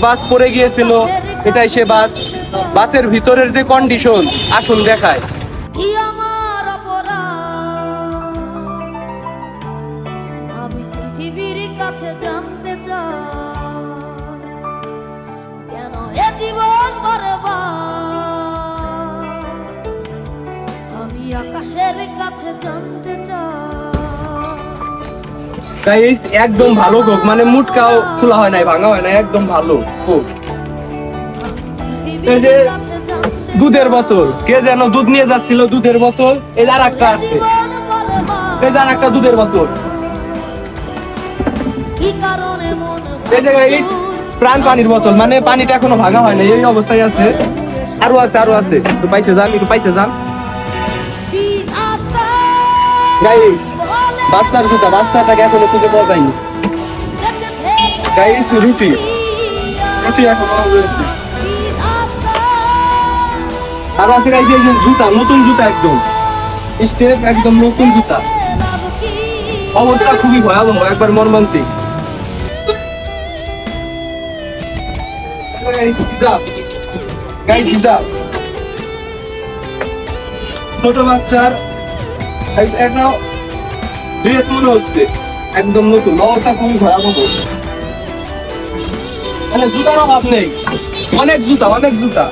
বাস পড়ে গিয়েছিল, এটাই সে বাস। বাসের ভিতরের যে কন্ডিশন আসুন দেখায়। কি আমার অপরাধ, আমি পৃথিবীর কাছে জানতে চাই, কেন এ জীবন বরবাদ, আমি আকাশের কাছে জানতে চাই। গাইস একদম ভালো কোক, মানে মুটকাও খোলা হয় নাই, ভাঙা হয় নাই, একদম ভালো কোক। এই যে দুধের বোতল, কে যেন দুধ নিয়ে যাচ্ছিল, দুধের বোতল। এই আর একটা আছে, এই যে আর একটা দুধের বোতল। এই যে গাইস প্রাণ পানির বোতল, মানে পানিটা এখনো ভাঙা হয় না, এই অবস্থায় আছে। আরো আছে, আরো আছে, একটু পাইতে যান, একটু পাইতে যান। গাইস বাচ্চার জুতা, বাচ্চাটাকে এখনো খুঁজে পাওয়া যায়নি। গাইস রুটি, রুটি এখনো রয়েছে। আরো আছে গাইস এই যে জুতা, নতুন জুতা, একদম স্টেপ, একদম নতুন জুতা। অবস্থা খুবই ভয়াবহ, একবার মর্মান্তিক। গাইস হিসাব ছোট বাচ্চার একটা ড্রেস মনে হচ্ছে, একদম নতুন। অবস্থা খুবই ভয়াবহ, মানে জুতার অভাব নেই, অনেক জুতা, অনেক জুতা।